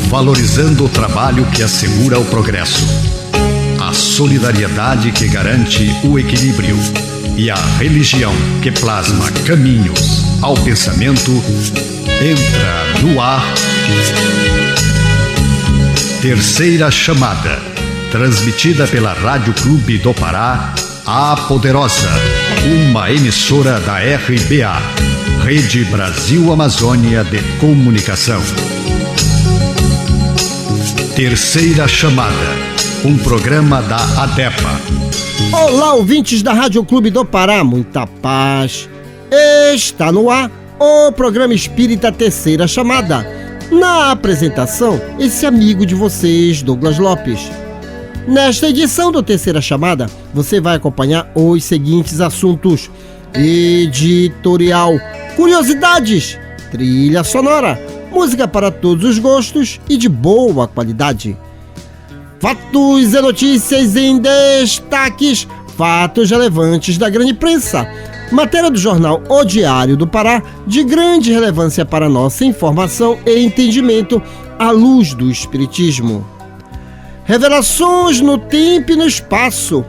valorizando o trabalho que assegura o progresso, a solidariedade que garante o equilíbrio e a religião que plasma caminhos ao pensamento. Entra no ar Terceira Chamada, transmitida pela Rádio Clube do Pará, a Poderosa, uma emissora da RBA, Rede Brasil Amazônia de Comunicação. Terceira Chamada, um programa da ADEPA. Olá, ouvintes da Rádio Clube do Pará, muita paz. Está no ar o programa Espírita Terceira Chamada. Na apresentação, esse amigo de vocês, Douglas Lopes. Nesta edição do Terceira Chamada, você vai acompanhar os seguintes assuntos: editorial, curiosidades, trilha sonora, música para todos os gostos e de boa qualidade. Fatos e notícias em destaques, fatos relevantes da grande imprensa. Matéria do jornal O Diário do Pará, de grande relevância para nossa informação e entendimento à luz do Espiritismo. Revelações no tempo e no espaço.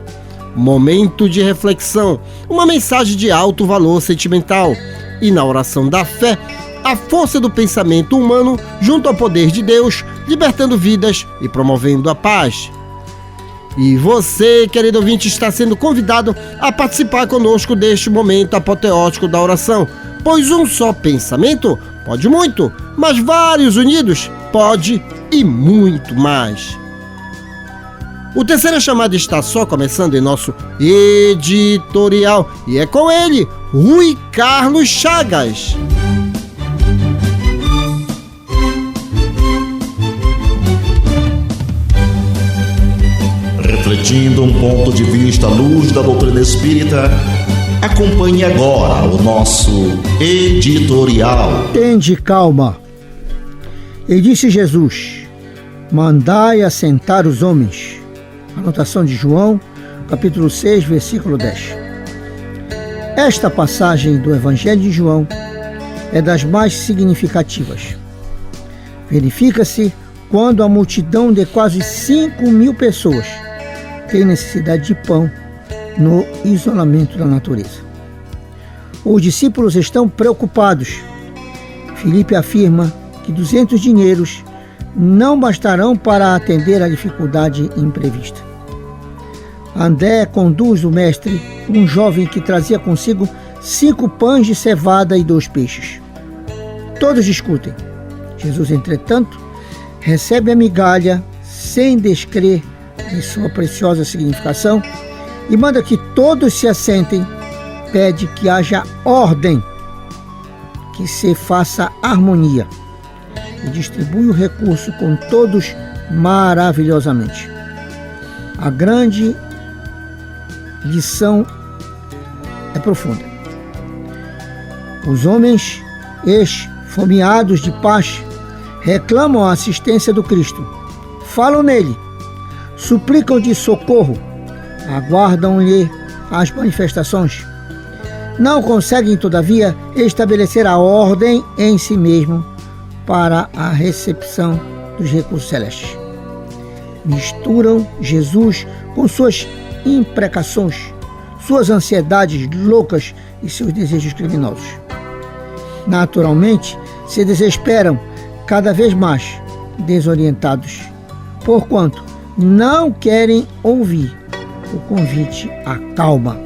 Momento de reflexão, uma mensagem de alto valor sentimental. E na oração da fé, a força do pensamento humano junto ao poder de Deus, libertando vidas e promovendo a paz. E você, querido ouvinte, está sendo convidado a participar conosco deste momento apoteótico da oração, pois um só pensamento pode muito, mas vários unidos pode e muito mais. O Terceira Chamada está só começando em nosso editorial e é com ele, Rui Carlos Chagas. Refletindo um ponto de vista à luz da doutrina espírita, acompanhe agora o nosso editorial. Tende calma. E disse Jesus: mandai assentar os homens. Anotação de João, capítulo 6, versículo 10. Esta passagem do Evangelho de João é das mais significativas. Verifica-se quando a multidão de quase 5.000 pessoas tem necessidade de pão no isolamento da natureza. Os discípulos estão preocupados. Filipe afirma que 200 dinheiros não bastarão para atender a dificuldade imprevista. André conduz o mestre, um jovem que trazia consigo 5 pães de cevada e 2 peixes. Todos discutem. Jesus, entretanto, recebe a migalha sem descrer em sua preciosa significação e manda que todos se assentem, pede que haja ordem, que se faça harmonia e distribui o recurso com todos maravilhosamente. A grande lição é profunda. Os homens, esfomeados de paz, reclamam a assistência do Cristo, falam nele, suplicam de socorro, aguardam-lhe as manifestações. Não conseguem, todavia, estabelecer a ordem em si mesmo para a recepção dos recursos celestes. Misturam Jesus com suas imprecações, suas ansiedades loucas e seus desejos criminosos. Naturalmente, se desesperam cada vez mais, desorientados, porquanto não querem ouvir o convite à calma.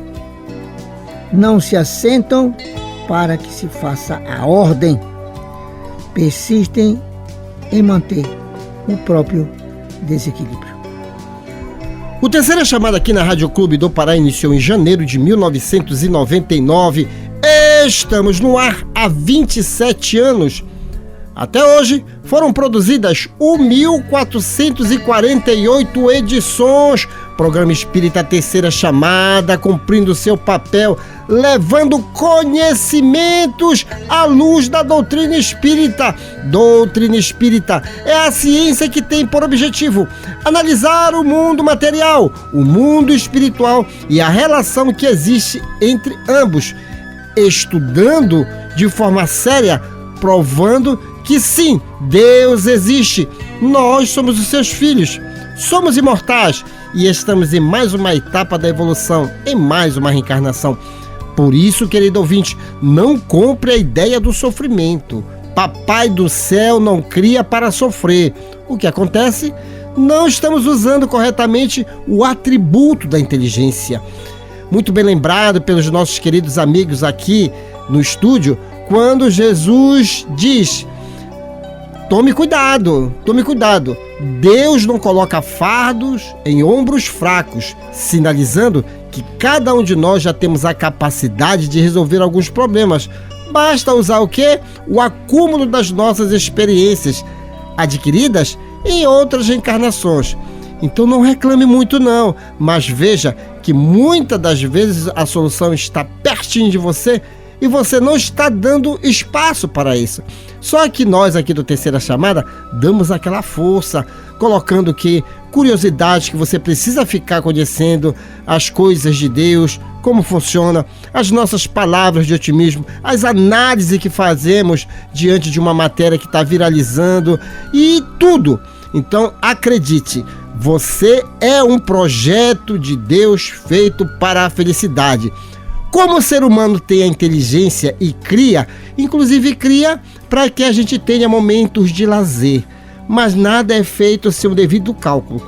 Não se assentam para que se faça a ordem. Persistem em manter o próprio desequilíbrio. O Terceira Chamada aqui na Rádio Clube do Pará iniciou em janeiro de 1999. Estamos no ar há 27 anos. Até hoje, foram produzidas 1.448 edições. Programa Espírita Terceira Chamada, cumprindo seu papel, levando conhecimentos à luz da doutrina espírita. Doutrina espírita é a ciência que tem por objetivo analisar o mundo material, o mundo espiritual e a relação que existe entre ambos, estudando de forma séria, provando que sim, Deus existe, Nós somos os seus filhos, somos imortais e estamos em mais uma etapa da evolução, em mais uma reencarnação. Por isso, querido ouvinte, não compre a ideia do sofrimento. Papai do céu não cria para sofrer. O que acontece? Não estamos usando corretamente o atributo da inteligência. Muito bem lembrado pelos nossos queridos amigos aqui no estúdio, quando Jesus diz: tome cuidado. Deus não coloca fardos em ombros fracos, sinalizando que cada um de nós já temos a capacidade de resolver alguns problemas. Basta usar o quê? O acúmulo das nossas experiências adquiridas em outras reencarnações. Então não reclame muito não, mas veja que muitas das vezes a solução está pertinho de você e você não está dando espaço para isso. Só que nós aqui do Terceira Chamada damos aquela força, colocando que curiosidades que você precisa ficar conhecendo, as coisas de Deus, como funciona, as nossas palavras de otimismo, as análises que fazemos diante de uma matéria que está viralizando e tudo. Então acredite, você é um projeto de Deus feito para a felicidade. Como o ser humano tem a inteligência e cria, inclusive cria para que a gente tenha momentos de lazer, mas nada é feito sem o devido cálculo.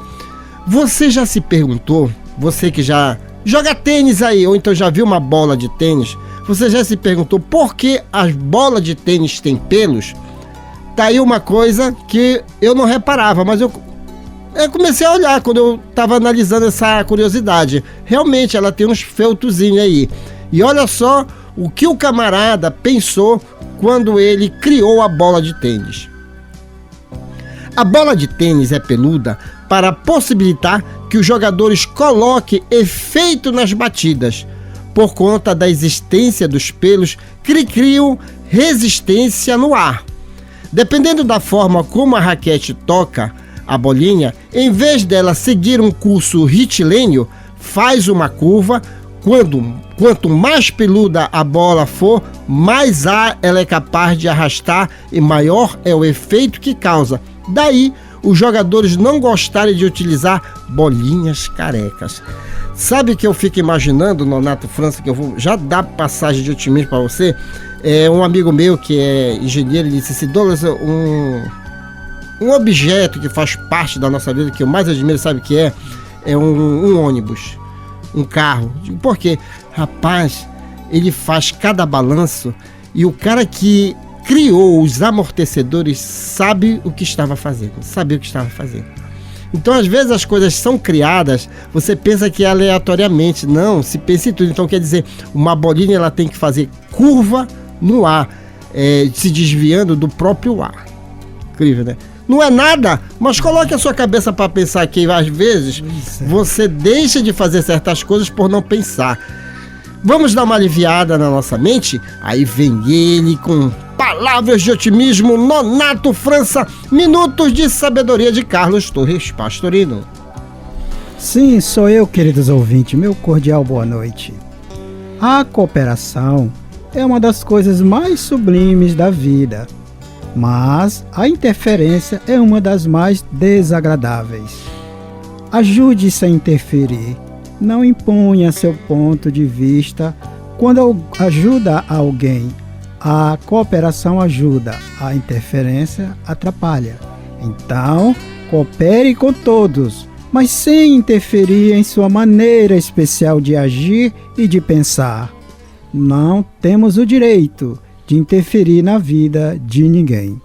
Você já se perguntou, você que já joga tênis aí, ou então já viu uma bola de tênis, você já se perguntou por que as bolas de tênis têm pelos? Tá aí uma coisa que eu não reparava, mas eu comecei a olhar quando eu estava analisando essa curiosidade. Realmente ela tem uns feltozinhos aí. E olha só o que o camarada pensou quando ele criou a bola de tênis. A bola de tênis é peluda para possibilitar que os jogadores coloquem efeito nas batidas. Por conta da existência dos pelos que criam resistência no ar. Dependendo da forma como a raquete toca a bolinha, em vez dela seguir um curso retilíneo, faz uma curva. Quanto mais peluda a bola for, mais ar ela é capaz de arrastar e maior é o efeito que causa. Daí, os jogadores não gostarem de utilizar bolinhas carecas. Sabe o que eu fico imaginando, Nonato França, que eu vou já dar passagem de otimismo para você? Um amigo meu que é engenheiro, ele disse assim: Douglas, um objeto que faz parte da nossa vida, que eu mais admiro, sabe o que é? É um ônibus. Um carro. Por quê? Rapaz, ele faz cada balanço e o cara que criou os amortecedores sabe o que estava fazendo. Então, às vezes as coisas são criadas, você pensa que é aleatoriamente. Não, se pensa em tudo. Então, quer dizer, uma bolinha ela tem que fazer curva no ar, se desviando do próprio ar. Incrível, né? Não é nada, mas coloque a sua cabeça para pensar que às vezes você deixa de fazer certas coisas por não pensar. Vamos dar uma aliviada na nossa mente? Aí vem ele com palavras de otimismo, Nonato França, minutos de sabedoria de Carlos Torres Pastorino. Sim, sou eu, queridos ouvintes, meu cordial boa noite. A cooperação é uma das coisas mais sublimes da vida. Mas a interferência é uma das mais desagradáveis. Ajude-se a interferir, não imponha seu ponto de vista. Quando ajuda alguém, a cooperação ajuda, a interferência atrapalha. Então, coopere com todos, mas sem interferir em sua maneira especial de agir e de pensar. Não temos o direito de interferir na vida de ninguém.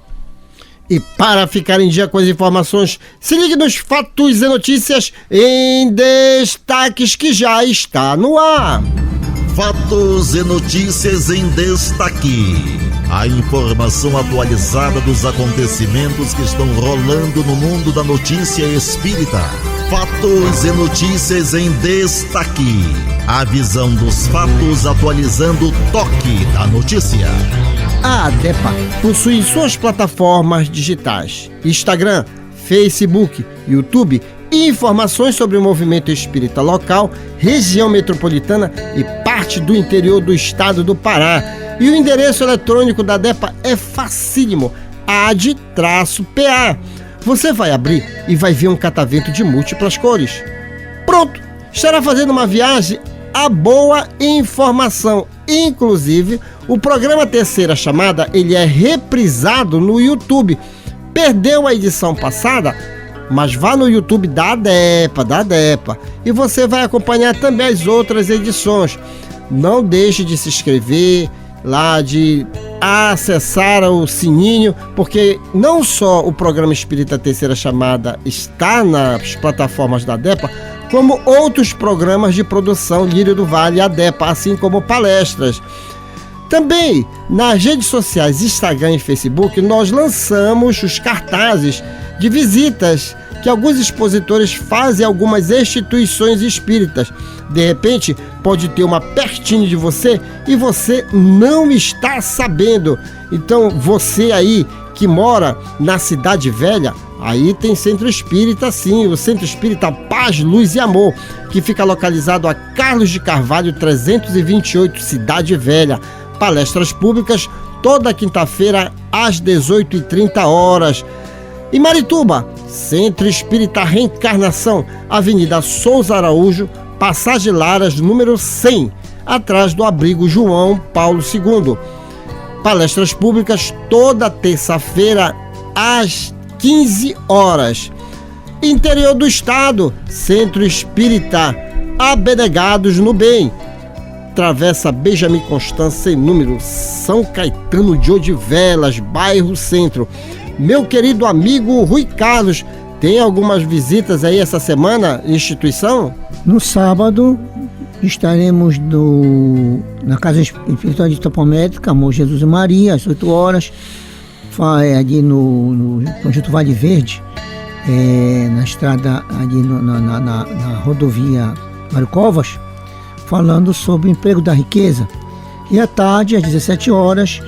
E para ficar em dia com as informações, se ligue nos Fatos e Notícias em Destaques, que já está no ar. Fatos e Notícias em Destaque. A informação atualizada dos acontecimentos que estão rolando no mundo da notícia espírita. Fatos e Notícias em Destaque. A visão dos fatos atualizando o toque da notícia. A ADEPA possui suas plataformas digitais: Instagram, Facebook, YouTube, e informações sobre o movimento espírita local, região metropolitana e parte do interior do estado do Pará. E o endereço eletrônico da ADEPA é facílimo: ad-pa. Você vai abrir e vai ver um catavento de múltiplas cores. Pronto! Estará fazendo uma viagem a boa informação. Inclusive, o programa Terceira Chamada, ele é reprisado no YouTube. Perdeu a edição passada? Mas vá no YouTube da ADEPA, e você vai acompanhar também as outras edições. Não deixe de se inscrever lá, de acessar o sininho, porque não só o programa Espírita Terceira Chamada está nas plataformas da ADEPA, como outros programas de produção Lírio do Vale e ADEPA, assim como palestras. Também nas redes sociais Instagram e Facebook nós lançamos os cartazes de visitas que alguns expositores fazem a algumas instituições espíritas. De repente, pode ter uma pertinho de você e você não está sabendo. Então, você aí que mora na Cidade Velha, aí tem Centro Espírita, sim, o Centro Espírita Paz, Luz e Amor, que fica localizado a Carlos de Carvalho 328, Cidade Velha. Palestras públicas toda quinta-feira às 18h30. Em Marituba, Centro Espírita Reencarnação, Avenida Souza Araújo, Passagem Laras, número 100, atrás do abrigo João Paulo II. Palestras públicas toda terça-feira às 15h. Interior do Estado, Centro Espírita Abnegados no Bem, Travessa Benjamin Constant, sem número, São Caetano de Odivelas, bairro Centro. Meu querido amigo Rui Carlos, tem algumas visitas aí essa semana, instituição? No sábado estaremos na Casa Espiritual de Topométrica, Amor Jesus e Maria, às 8h, ali no Conjunto Vale Verde, na estrada, ali na rodovia Mário Covas, falando sobre o emprego da riqueza. E à tarde, às 17h,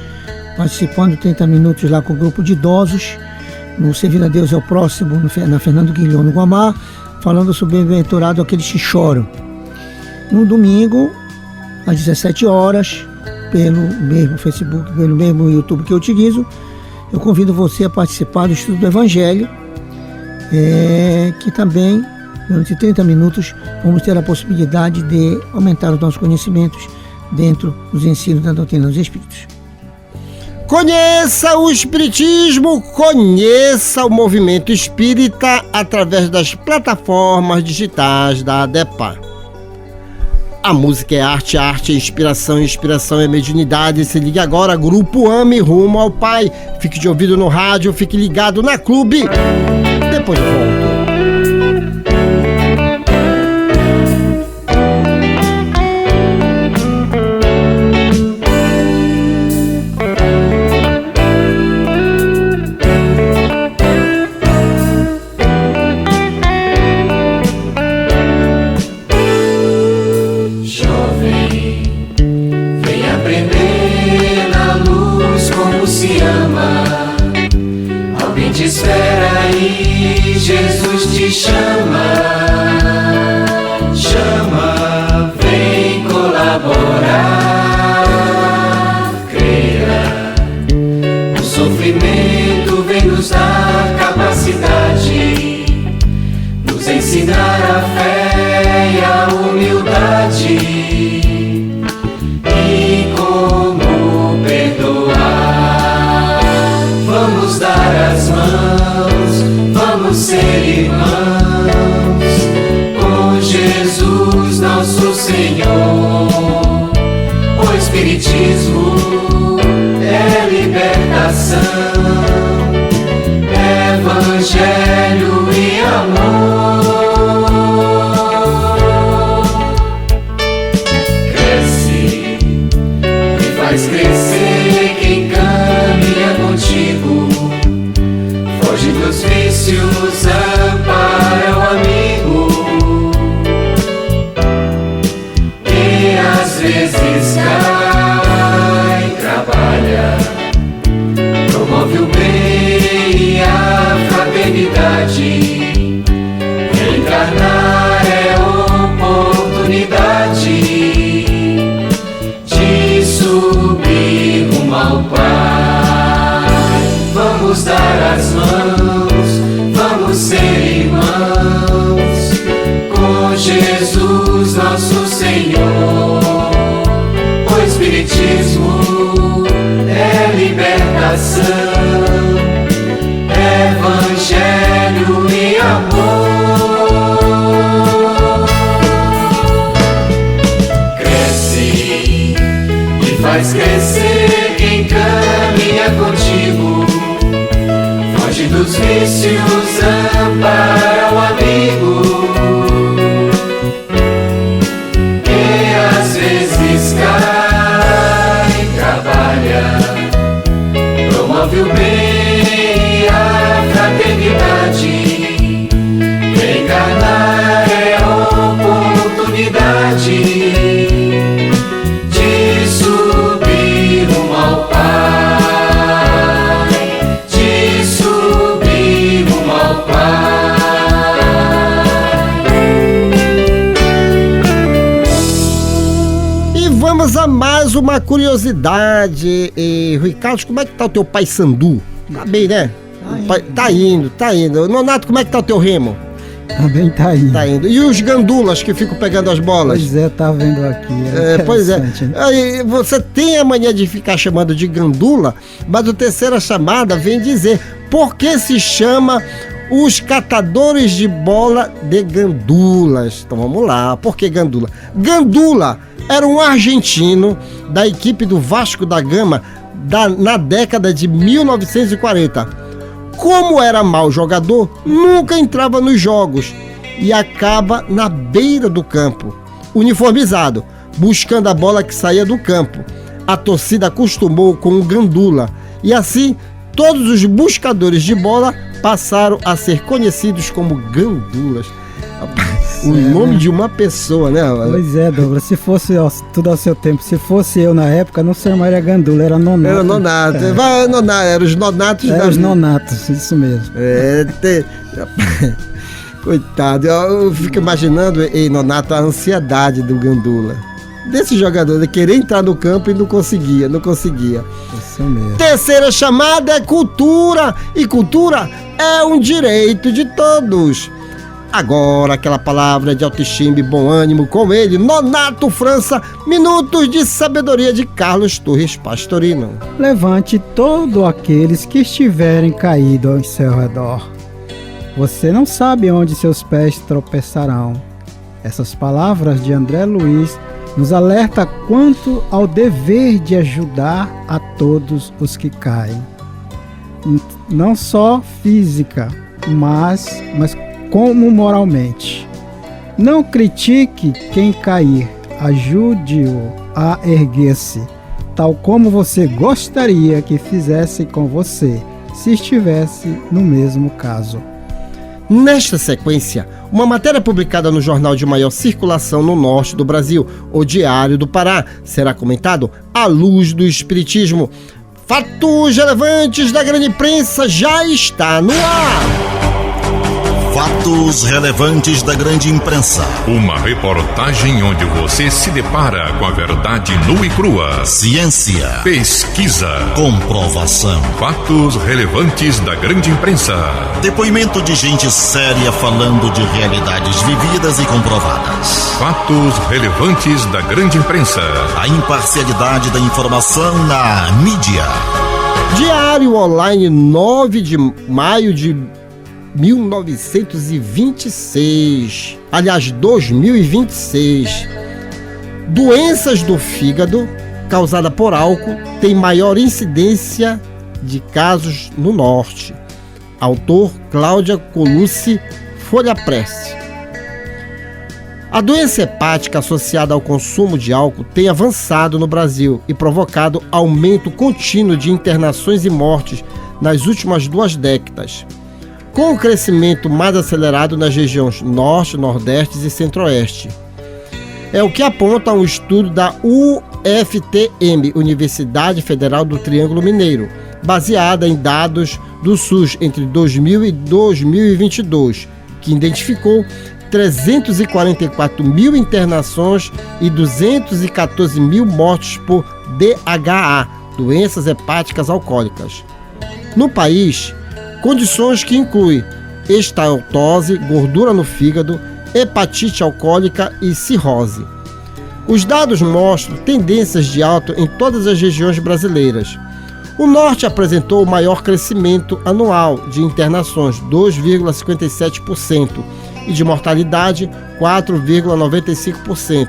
participando 30 minutos lá com o grupo de idosos, no Servindo a Deus é o Próximo, na Fernando Guilhom, no Guamá, falando sobre o bem-aventurado aqueles que choram. No domingo, às 17h, pelo mesmo Facebook, pelo mesmo YouTube que eu utilizo, eu convido você a participar do estudo do Evangelho, que também, durante 30 minutos, vamos ter a possibilidade de aumentar os nossos conhecimentos dentro dos ensinos da doutrina dos Espíritos. Conheça o Espiritismo, conheça o movimento espírita através das plataformas digitais da ADEPA. A música é arte, a arte é inspiração, inspiração é mediunidade. Se ligue agora, Grupo Ame Rumo ao Pai. Fique de ouvido no rádio, fique ligado na Clube. Depois eu volto. Jesus te chama, vem colaborar. Creia, o sofrimento vem nos dar capacidade, nos ensinar a fé e a humildade, e como perdoar. Vamos dar as mãos, vamos ser irmãos, com Jesus nosso Senhor. O Espiritismo é libertação, Evangelho e amor. Cresce e faz crescer quem caminha contigo. Foge dos vícios, ampara o amigo, que às vezes cai, trabalha, promove o bem e a fraternidade. Reencarnar é oportunidade de subir rumo ao Pai. Vamos dar as mãos, coração, evangelho e amor. Cresce e faz crescer quem caminha contigo, foge dos vícios, ampara o amigo. Promove o bem e a fraternidade. Encarnar é oportunidade de subir rumo ao Pai, de subir rumo ao Pai. E vamos a mais uma curiosidade. Rui Carlos, como é que tá o teu pai Sandu? Tá bem, né? Tá indo. Nonato, como é que tá o teu remo? Também tá indo. Tá indo. E os gandulas que ficam pegando as bolas? Pois é, tá vendo aqui. Pois é. Né? Aí você tem a mania de ficar chamando de gandula, mas o Terceira Chamada vem dizer por que se chama os catadores de bola de gandulas. Então vamos lá, por que gandula? Gandula era um argentino da equipe do Vasco da Gama na década de 1940. Como era mau jogador, nunca entrava nos jogos e acaba na beira do campo, uniformizado, buscando a bola que saía do campo. A torcida acostumou com o gandula e assim todos os buscadores de bola passaram a ser conhecidos como gandulas. O nome de uma pessoa, né? Pois é, Douglas, se fosse tudo ao seu tempo, se fosse eu na época, não chamaria gandula, era nonato. Era nonato, eram os nonatos da... os nonatos, isso mesmo. Coitado, eu fico imaginando em nonato a ansiedade do gandula. Desse jogador, de querer entrar no campo e não conseguia. Isso mesmo. Terceira chamada é cultura, e cultura é um direito de todos. Agora, aquela palavra de autoestima e bom ânimo com ele, Nonato França, minutos de sabedoria de Carlos Torres Pastorino. Levante todos aqueles que estiverem caídos ao seu redor. Você não sabe onde seus pés tropeçarão. Essas palavras de André Luiz nos alerta quanto ao dever de ajudar a todos os que caem. Não só física, mas como moralmente. Não critique quem cair, ajude-o a erguer-se, tal como você gostaria que fizesse com você, se estivesse no mesmo caso. Nesta sequência, uma matéria publicada no jornal de maior circulação no norte do Brasil, o Diário do Pará, será comentado à luz do Espiritismo. Fatos relevantes da grande imprensa já está no ar. Fatos relevantes da grande imprensa. Uma reportagem onde você se depara com a verdade nua e crua. Ciência, pesquisa, comprovação. Fatos relevantes da grande imprensa. Depoimento de gente séria falando de realidades vividas e comprovadas. Fatos relevantes da grande imprensa. A imparcialidade da informação na mídia. Diário Online, 9 de maio de 1926. Aliás, 2026. Doenças do fígado causada por álcool tem maior incidência de casos no norte. Autor Cláudia Colucci, Folha Press. A doença hepática associada ao consumo de álcool tem avançado no Brasil e provocado aumento contínuo de internações e mortes nas últimas 2 décadas, com o crescimento mais acelerado nas regiões Norte, Nordeste e Centro-Oeste. É o que aponta um estudo da UFTM, Universidade Federal do Triângulo Mineiro, baseada em dados do SUS entre 2000 e 2022, que identificou 344 mil internações e 214 mil mortes por DHA, doenças hepáticas alcoólicas. No país, condições que incluem esteatose, gordura no fígado, hepatite alcoólica e cirrose. Os dados mostram tendências de alta em todas as regiões brasileiras. O Norte apresentou o maior crescimento anual de internações, 2,57%, e de mortalidade, 4,95%,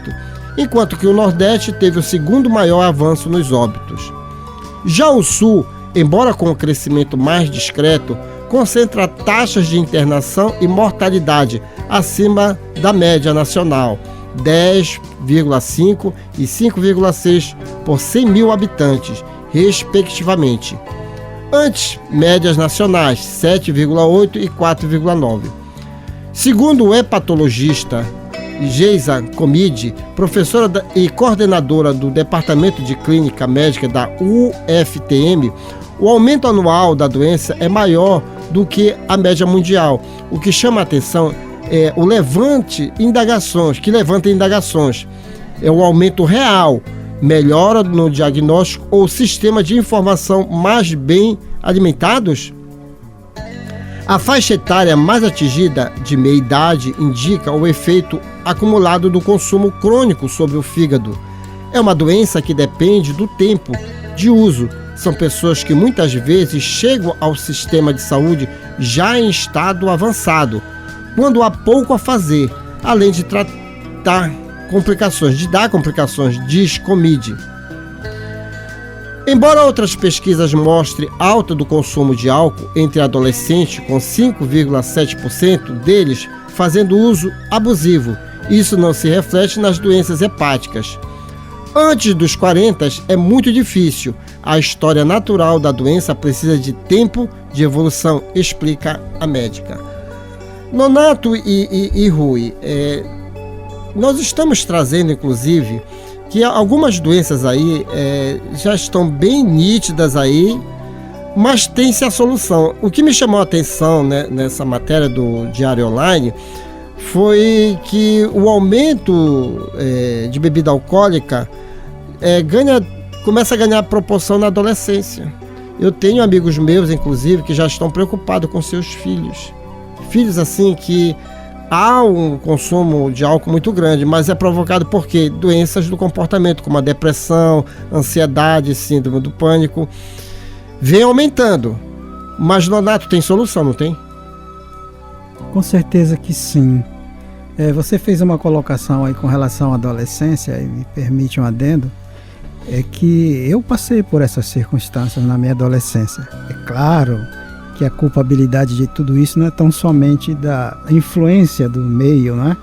enquanto que o Nordeste teve o segundo maior avanço nos óbitos. Já o Sul, embora com um crescimento mais discreto, concentra taxas de internação e mortalidade acima da média nacional, 10,5 e 5,6 por 100 mil habitantes, respectivamente. Antes, médias nacionais, 7,8 e 4,9. Segundo o hepatologista Geisa Comide, professora e coordenadora do Departamento de Clínica Médica da UFTM, o aumento anual da doença é maior do que a média mundial. O que chama a atenção é o levanta indagações. É o aumento real, melhora no diagnóstico ou sistema de informação mais bem alimentados? A faixa etária mais atingida, de meia idade, indica o efeito acumulado do consumo crônico sobre o fígado. É uma doença que depende do tempo de uso. São pessoas que muitas vezes chegam ao sistema de saúde já em estado avançado, quando há pouco a fazer, além de dar complicações, diz Comide. Embora outras pesquisas mostrem alta do consumo de álcool entre adolescentes, com 5,7% deles fazendo uso abusivo, isso não se reflete nas doenças hepáticas. Antes dos 40 é muito difícil. A história natural da doença precisa de tempo de evolução, explica a médica. Nonato e Rui, nós estamos trazendo, inclusive, que algumas doenças aí já estão bem nítidas aí, mas tem-se a solução. O que me chamou a atenção, né, nessa matéria do Diário Online foi que o aumento de bebida alcoólica começa a ganhar proporção na adolescência. Eu tenho amigos meus, inclusive, que já estão preocupados com seus filhos. Filhos assim que há um consumo de álcool muito grande, mas é provocado por quê? Doenças do comportamento, como a depressão, ansiedade, síndrome do pânico, vem aumentando. Mas, Nonato, tem solução, não tem? Com certeza que sim. Você fez uma colocação aí com relação à adolescência, e me permite um adendo, é que eu passei por essas circunstâncias na minha adolescência. É claro que a culpabilidade de tudo isso não é tão somente da influência do meio, né?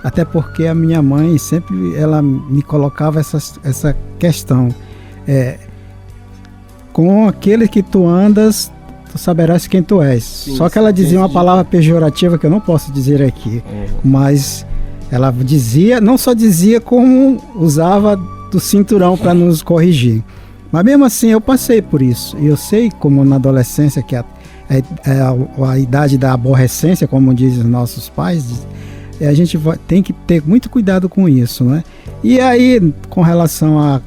Até porque a minha mãe sempre ela me colocava essa questão. Com aquele que tu andas, tu saberás quem tu és. Sim, só que ela dizia uma palavra pejorativa que eu não posso dizer aqui, mas ela dizia, não só dizia, como usava do cinturão para nos corrigir. Mas mesmo assim eu passei por isso. E eu sei como na adolescência, que é a idade da aborrecência, como dizem os nossos pais, a gente tem que ter muito cuidado com isso, né? E aí, com relação à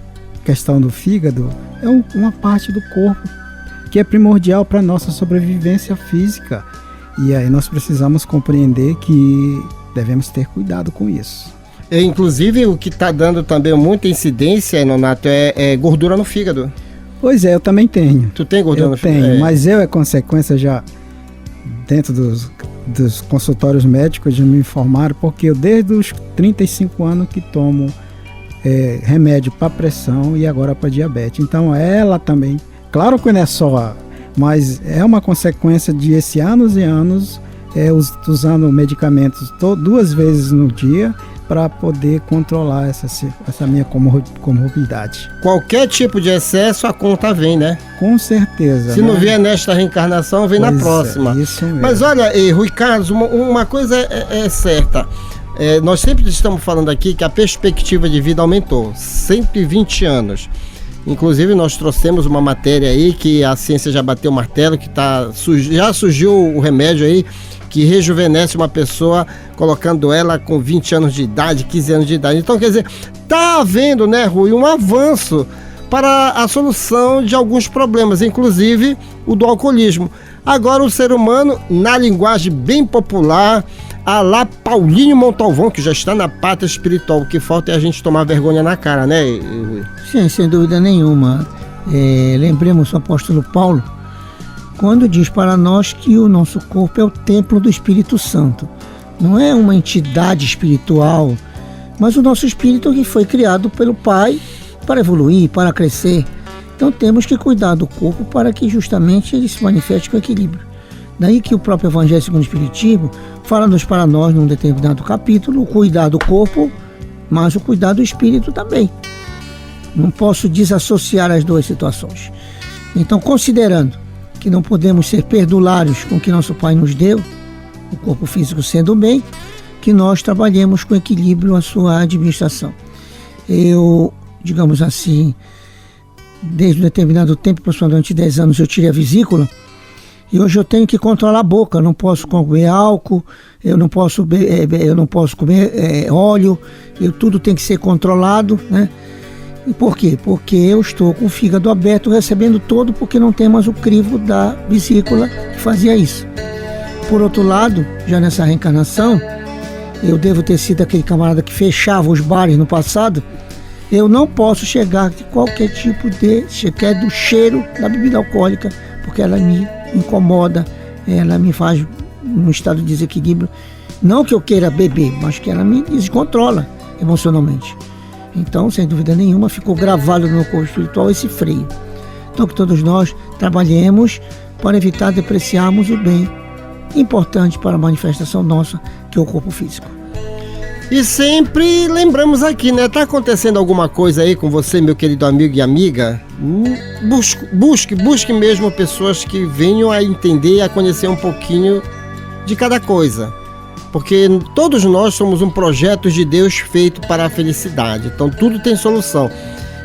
questão do fígado, é uma parte do corpo que é primordial para a nossa sobrevivência física. E aí nós precisamos compreender que devemos ter cuidado com isso. Inclusive, o que está dando também muita incidência, Nonato, é gordura no fígado. Pois é, eu também tenho. Tu tem gordura no fígado? Eu tenho, mas é consequência já dentro dos consultórios médicos de me informar, porque eu desde os 35 anos que tomo remédio para pressão e agora para diabetes. Então ela também, claro que não é só, mas é uma consequência de esse anos e anos usando medicamentos 2 vezes no dia, para poder controlar essa minha comorbidade. Qualquer tipo de excesso, a conta vem, né? Com certeza. Se não vier nesta reencarnação, vem na próxima. Isso mesmo. Mas olha, Rui Carlos, uma coisa é certa. Nós sempre estamos falando aqui que a perspectiva de vida aumentou, 120 anos. Inclusive, nós trouxemos uma matéria aí que a ciência já bateu o martelo, que já surgiu o remédio aí que rejuvenesce uma pessoa, colocando ela com 20 anos de idade, 15 anos de idade. Então, quer dizer, está havendo, né, Rui, um avanço para a solução de alguns problemas, inclusive o do alcoolismo. Agora, o ser humano, na linguagem bem popular, a lá Paulinho Montalvão, que já está na pátria espiritual, o que falta é a gente tomar vergonha na cara, né, Rui? Sim, sem dúvida nenhuma. Lembremos o apóstolo Paulo, quando diz para nós que o nosso corpo é o templo do Espírito Santo. Não é uma entidade espiritual, mas o nosso espírito que foi criado pelo Pai para evoluir, para crescer. Então temos que cuidar do corpo para que justamente ele se manifeste com equilíbrio. Daí que o próprio Evangelho segundo o Espiritismo fala-nos para nós, num determinado capítulo, o cuidar do corpo, mas o cuidar do espírito também. Não posso desassociar as duas situações. Então, considerando que não podemos ser perdulários com o que nosso Pai nos deu, o corpo físico sendo bem, que nós trabalhemos com equilíbrio a sua administração. Eu, digamos assim, desde um determinado tempo, aproximadamente 10 anos, eu tirei a vesícula e hoje eu tenho que controlar a boca. Eu não posso comer álcool, eu não posso comer óleo, tudo tem que ser controlado, né? E por quê? Porque eu estou com o fígado aberto, recebendo todo, porque não tem mais o crivo da vesícula que fazia isso. Por outro lado, já nessa reencarnação, eu devo ter sido aquele camarada que fechava os bares no passado. Eu não posso chegar de qualquer tipo sequer do cheiro da bebida alcoólica, porque ela me incomoda, ela me faz num estado de desequilíbrio. Não que eu queira beber, mas que ela me descontrola emocionalmente. Então, sem dúvida nenhuma, ficou gravado no meu corpo espiritual esse freio. Então, que todos nós trabalhemos para evitar depreciarmos o bem importante para a manifestação nossa, que é o corpo físico. E sempre lembramos aqui, né? Tá acontecendo alguma coisa aí com você, meu querido amigo e amiga? Busque mesmo pessoas que venham a entender e a conhecer um pouquinho de cada coisa. Porque todos nós somos um projeto de Deus feito para a felicidade. Então tudo tem solução.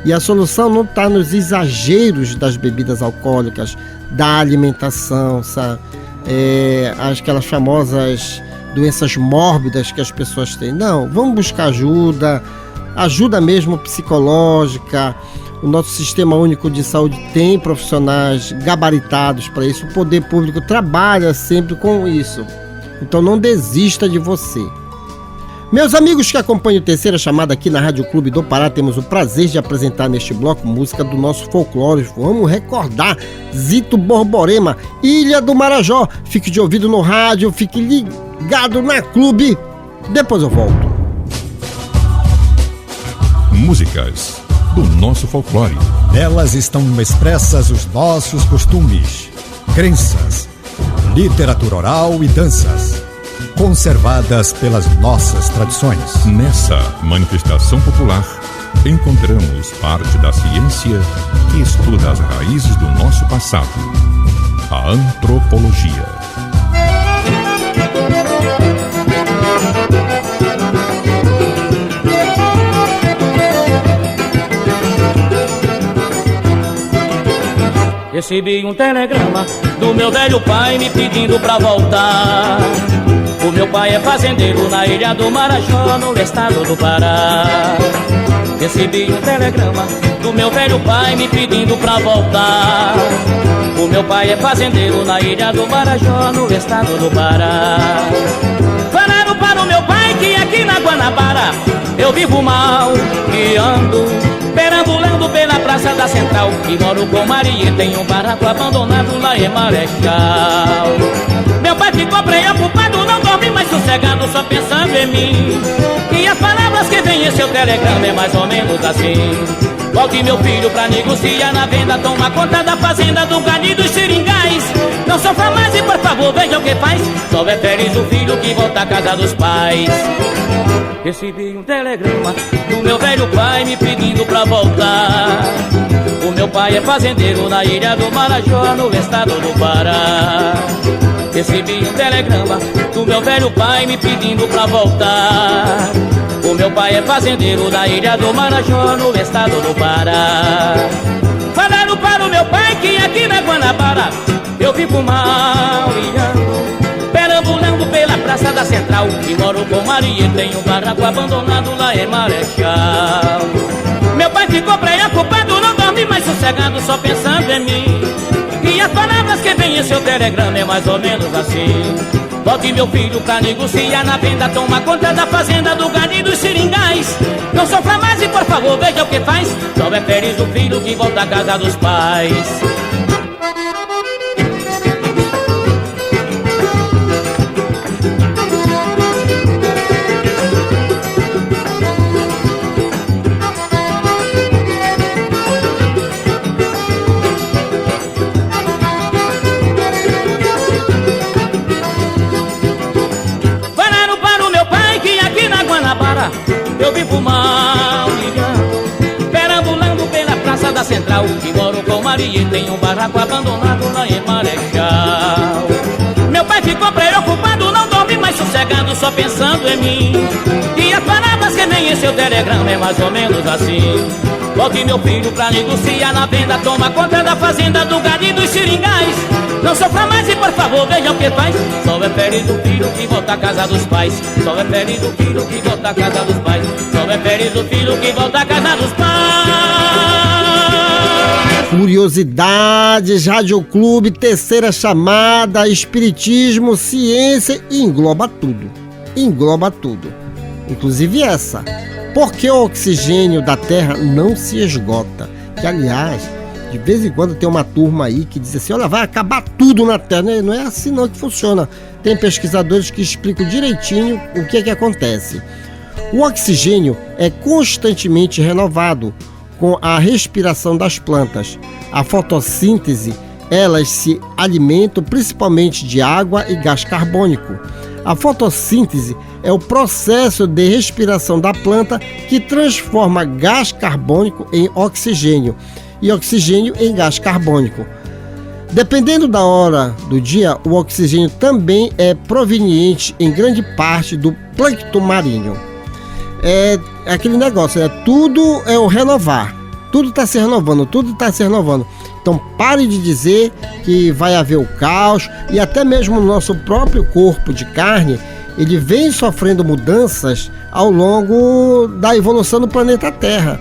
E a solução não está nos exageros das bebidas alcoólicas, da alimentação, sabe? Aquelas famosas doenças mórbidas que as pessoas têm. Não, vamos buscar ajuda mesmo psicológica. O nosso Sistema Único de Saúde tem profissionais gabaritados para isso. O poder público trabalha sempre com isso. Então não desista de você. Meus amigos que acompanham o Terceira Chamada aqui na Rádio Clube do Pará, temos o prazer de apresentar neste bloco música do nosso folclore. Vamos recordar Zito Borborema, Ilha do Marajó. Fique de ouvido no rádio, fique ligado na Clube. Depois eu volto. Músicas do nosso folclore. Nelas estão expressas os nossos costumes, crenças, literatura oral e danças, conservadas pelas nossas tradições. Nessa manifestação popular, encontramos parte da ciência que estuda as raízes do nosso passado, a antropologia. Recebi um telegrama do meu velho pai me pedindo pra voltar. O meu pai é fazendeiro na Ilha do Marajó, no estado do Pará. Recebi um telegrama do meu velho pai me pedindo pra voltar. O meu pai é fazendeiro na Ilha do Marajó, no estado do Pará. Falaram para o meu pai que aqui na Guanabara eu vivo mal e ando perambulando pela Praça da Central, e moro com Maria e tenho um barraco abandonado lá em Marechal. Meu pai ficou preocupado, não dormi mais sossegado, só pensando em mim. E as palavras que vem em seu telegrama é mais ou menos assim: volte meu filho pra negociar na venda, toma conta da fazenda do gado e dos seringais. Não sofra mais e por favor veja o que faz, só é feliz o filho que volta à casa dos pais. Recebi um telegrama do meu velho pai me pedindo pra voltar. O meu pai é fazendeiro na Ilha do Marajó, no estado do Pará. Recebi um telegrama do meu velho pai me pedindo pra voltar. O meu pai é fazendeiro na Ilha do Marajó, no estado do Pará. Falaram para o meu pai que aqui na Guanabara eu vivo mal e ando perambulando pela Praça da Central, e moro com Maria e tenho um barraco abandonado lá em Marechal. Meu pai ficou preocupado, não dormi mais sossegado, só pensando em mim. E as palavras que vem em seu telegrama é mais ou menos assim: volte meu filho pra negociar na venda, toma conta da fazenda do gado e dos seringais. Não sofra mais e por favor, veja o que faz. Só é feliz o filho que volta à casa dos pais. Eu vivo mal, perambulando pela praça da Central, que moro com Maria e tem um barraco abandonado lá em Marechal. Meu pai ficou preocupado, não dorme mais sossegado, só pensando em mim. E as palavras que vem em seu telegrama é mais ou menos assim: volte meu filho pra negociar na venda, toma conta da fazenda do gado e dos seringais. Não sofra mais e por favor veja o que faz. Só é feliz o filho que volta à casa dos pais. Só é feliz o filho que volta à casa dos pais. Só é feliz o filho que volta à casa dos pais. Curiosidades, Rádio Clube, Terceira Chamada, Espiritismo, ciência e engloba tudo. Engloba tudo. Inclusive essa. Por que o oxigênio da Terra não se esgota? Que, aliás, de vez em quando tem uma turma aí que diz assim: olha, vai acabar tudo na Terra. Não é assim não que funciona. Tem pesquisadores que explicam direitinho o que é que acontece. O oxigênio é constantemente renovado com a respiração das plantas. A fotossíntese, elas se alimentam principalmente de água e gás carbônico. A fotossíntese é o processo de respiração da planta que transforma gás carbônico em oxigênio e oxigênio em gás carbônico. Dependendo da hora do dia, o oxigênio também é proveniente em grande parte do plâncton marinho. É aquele negócio, tudo é o renovar, tudo está se renovando, tudo está se renovando. Então pare de dizer que vai haver o caos, e até mesmo o nosso próprio corpo de carne, ele vem sofrendo mudanças ao longo da evolução do planeta Terra.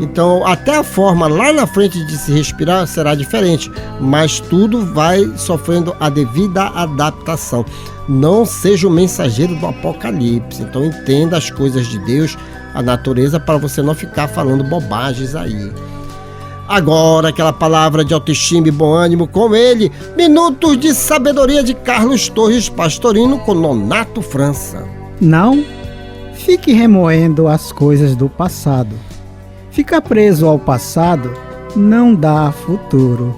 Então até a forma lá na frente de se respirar será diferente, mas tudo vai sofrendo a devida adaptação. Não seja o mensageiro do apocalipse, então entenda as coisas de Deus, a natureza, para você não ficar falando bobagens aí. Agora aquela palavra de autoestima e bom ânimo com ele, Minutos de Sabedoria de Carlos Torres Pastorino com Nonato França. Não fique remoendo as coisas do passado. Ficar preso ao passado não dá futuro.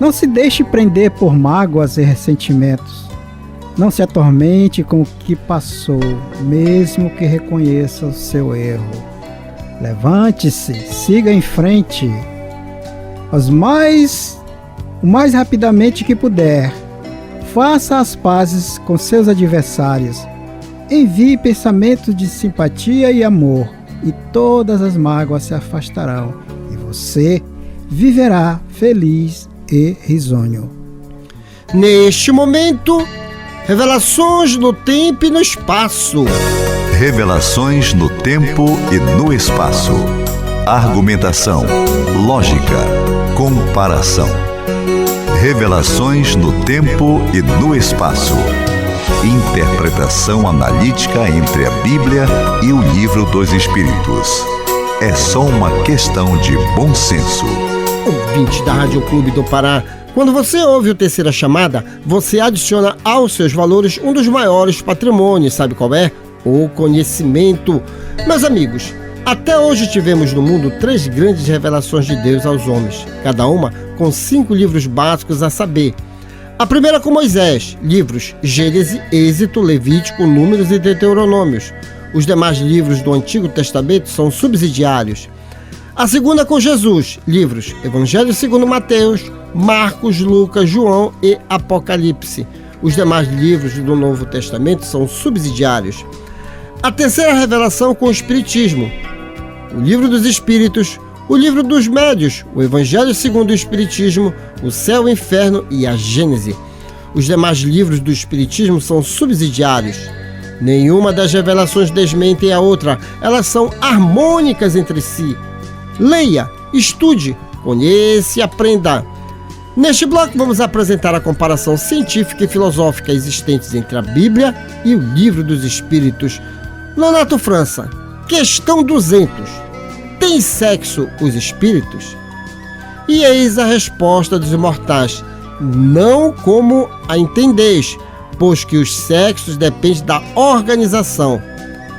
Não se deixe prender por mágoas e ressentimentos. Não se atormente com o que passou, mesmo que reconheça o seu erro. Levante-se, siga em frente, o mais rapidamente que puder. Faça as pazes com seus adversários. Envie pensamentos de simpatia e amor, e todas as mágoas se afastarão, e você viverá feliz e risonho. Neste momento, revelações no tempo e no espaço. Revelações no tempo e no espaço. Argumentação, lógica, comparação. Revelações no tempo e no espaço. Interpretação analítica entre a Bíblia e o Livro dos Espíritos. É só uma questão de bom senso. Ouvinte da Rádio Clube do Pará, quando você ouve o Terceira Chamada, você adiciona aos seus valores um dos maiores patrimônios, sabe qual é? O conhecimento. Meus amigos, até hoje tivemos no mundo 3 grandes revelações de Deus aos homens, cada uma com 5 livros básicos, a saber: a primeira com Moisés, livros Gênesis, Êxodo, Levítico, Números e Deuteronômios. Os demais livros do Antigo Testamento são subsidiários. A segunda com Jesus, livros Evangelho segundo Mateus, Marcos, Lucas, João e Apocalipse. Os demais livros do Novo Testamento são subsidiários. A terceira revelação com o Espiritismo, o Livro dos Espíritos, o Livro dos Médios, o Evangelho segundo o Espiritismo, o Céu, o Inferno e a Gênese. Os demais livros do Espiritismo são subsidiários. Nenhuma das revelações desmentem a outra, elas são harmônicas entre si. Leia, estude, conheça e aprenda. Neste bloco vamos apresentar a comparação científica e filosófica existentes entre a Bíblia e o Livro dos Espíritos. Nonato França, questão 200. têm sexo os espíritos? E eis a resposta dos imortais: não como a entendeis, pois que os sexos dependem da organização.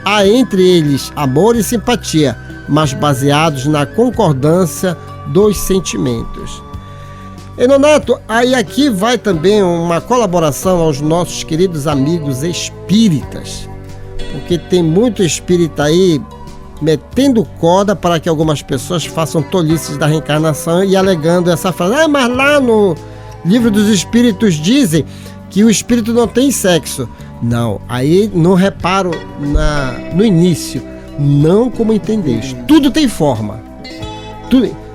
Há entre eles amor e simpatia, mas baseados na concordância dos sentimentos. E Nonato, aí aqui vai também uma colaboração aos nossos queridos amigos espíritas, porque tem muito espírita aí metendo corda para que algumas pessoas façam tolices da reencarnação e alegando essa frase: mas lá no Livro dos Espíritos dizem que o espírito não tem sexo. Não, aí não reparo no início, não como entendeis. Tudo tem forma.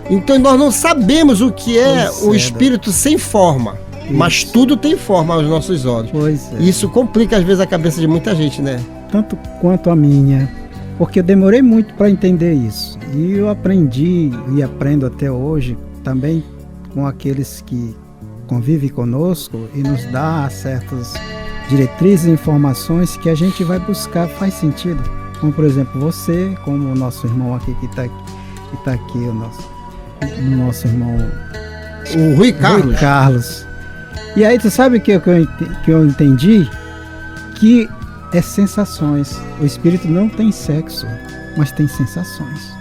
Então nós não sabemos o que é o espírito sem forma, mas tudo tem forma aos nossos olhos. Isso complica às vezes a cabeça de muita gente, né? Tanto quanto a minha, porque eu demorei muito para entender isso. E eu aprendi e aprendo até hoje também com aqueles que convivem conosco e nos dá certas diretrizes e informações que a gente vai buscar, faz sentido. Como por exemplo você, como o nosso irmão aqui que está aqui, o nosso irmão o Rui Carlos. E aí tu sabe que eu entendi? Que é sensações. O espírito não tem sexo, mas tem sensações.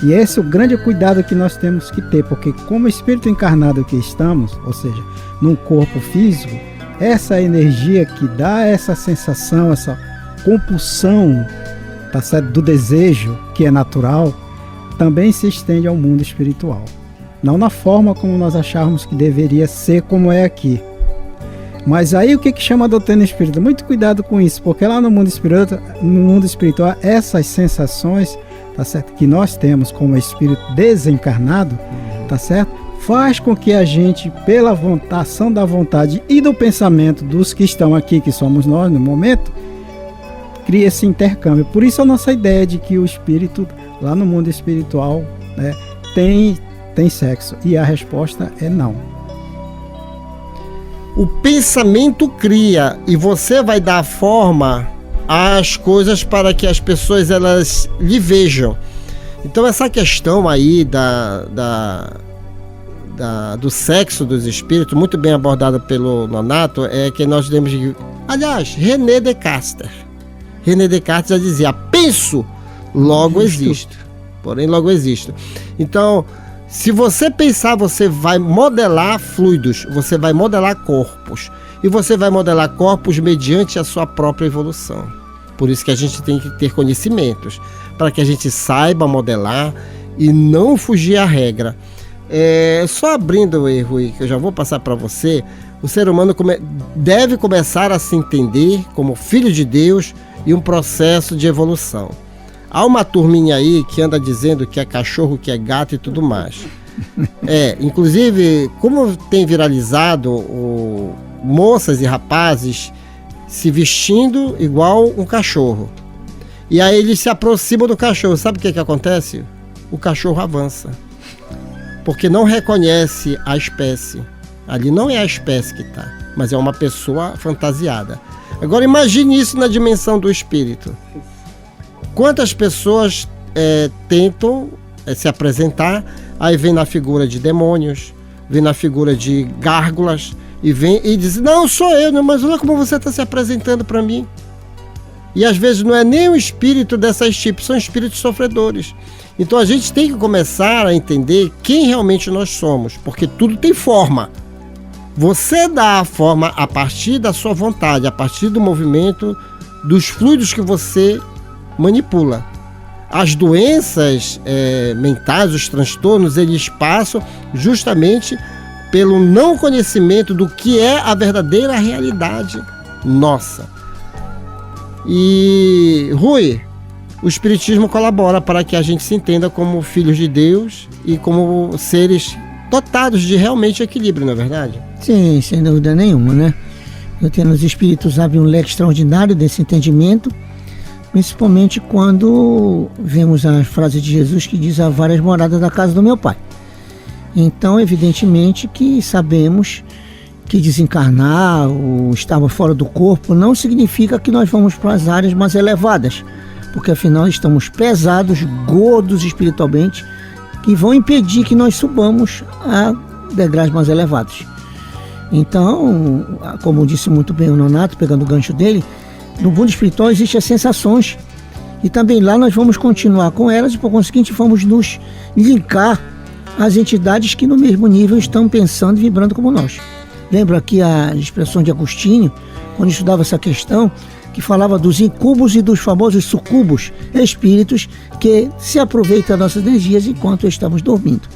E esse é o grande cuidado que nós temos que ter, porque como espírito encarnado que estamos, ou seja, num corpo físico, essa energia que dá essa sensação, essa compulsão, tá certo, do desejo, que é natural, também se estende ao mundo espiritual. Não na forma como nós achávamos que deveria ser, como é aqui. Mas aí o que chama a doutrina espírita? Muito cuidado com isso, porque lá no mundo espiritual essas sensações, tá certo, que nós temos como espírito desencarnado, tá certo, faz com que a gente, pela ação da vontade e do pensamento dos que estão aqui, que somos nós no momento, crie esse intercâmbio. Por isso a nossa ideia de que o espírito lá no mundo espiritual, né, tem sexo. E a resposta é não. O pensamento cria e você vai dar forma às coisas para que as pessoas elas lhe vejam. Então essa questão aí do sexo dos espíritos, muito bem abordada pelo Nonato, é que nós temos de... Aliás, René Descartes já dizia: penso, logo existo. Porém, logo existo. Então, se você pensar, você vai modelar fluidos, você vai modelar corpos. E você vai modelar corpos mediante a sua própria evolução. Por isso que a gente tem que ter conhecimentos, para que a gente saiba modelar e não fugir à regra. Só abrindo o erro, que eu já vou passar para você, o ser humano deve começar a se entender como filho de Deus e um processo de evolução. Há uma turminha aí que anda dizendo que é cachorro, que é gato e tudo mais. Inclusive, como tem viralizado moças e rapazes se vestindo igual um cachorro. E aí eles se aproximam do cachorro. Sabe o que acontece? O cachorro avança. Porque não reconhece a espécie. Ali não é a espécie que está, mas é uma pessoa fantasiada. Agora imagine isso na dimensão do espírito. Quantas pessoas tentam se apresentar, aí vem na figura de demônios, vem na figura de gárgulas, e vem e diz: não, sou eu, mas olha como você está se apresentando para mim. E às vezes não é nem o espírito dessas tipos, são espíritos sofredores. Então a gente tem que começar a entender quem realmente nós somos, porque tudo tem forma. Você dá a forma a partir da sua vontade, a partir do movimento, dos fluidos que você manipula. As doenças mentais, os transtornos, eles passam justamente pelo não conhecimento do que é a verdadeira realidade nossa. E, Rui, o Espiritismo colabora para que a gente se entenda como filhos de Deus e como seres dotados de realmente equilíbrio, não é verdade? Sim, sem dúvida nenhuma, né? Os espíritos abrem um leque extraordinário desse entendimento, principalmente quando vemos a frase de Jesus que diz: há várias moradas da casa do meu Pai. Então, evidentemente que sabemos que desencarnar ou estar fora do corpo não significa que nós vamos para as áreas mais elevadas, porque afinal estamos pesados, gordos espiritualmente, que vão impedir que nós subamos a degraus mais elevados. Então, como disse muito bem o Nonato, pegando o gancho dele, no mundo espiritual existem as sensações, e também lá nós vamos continuar com elas e por conseguinte vamos nos linkar às entidades que no mesmo nível estão pensando e vibrando como nós. Lembra aqui a expressão de Agostinho, quando estudava essa questão, que falava dos incubos e dos famosos sucubos, espíritos que se aproveitam das nossas energias enquanto estamos dormindo.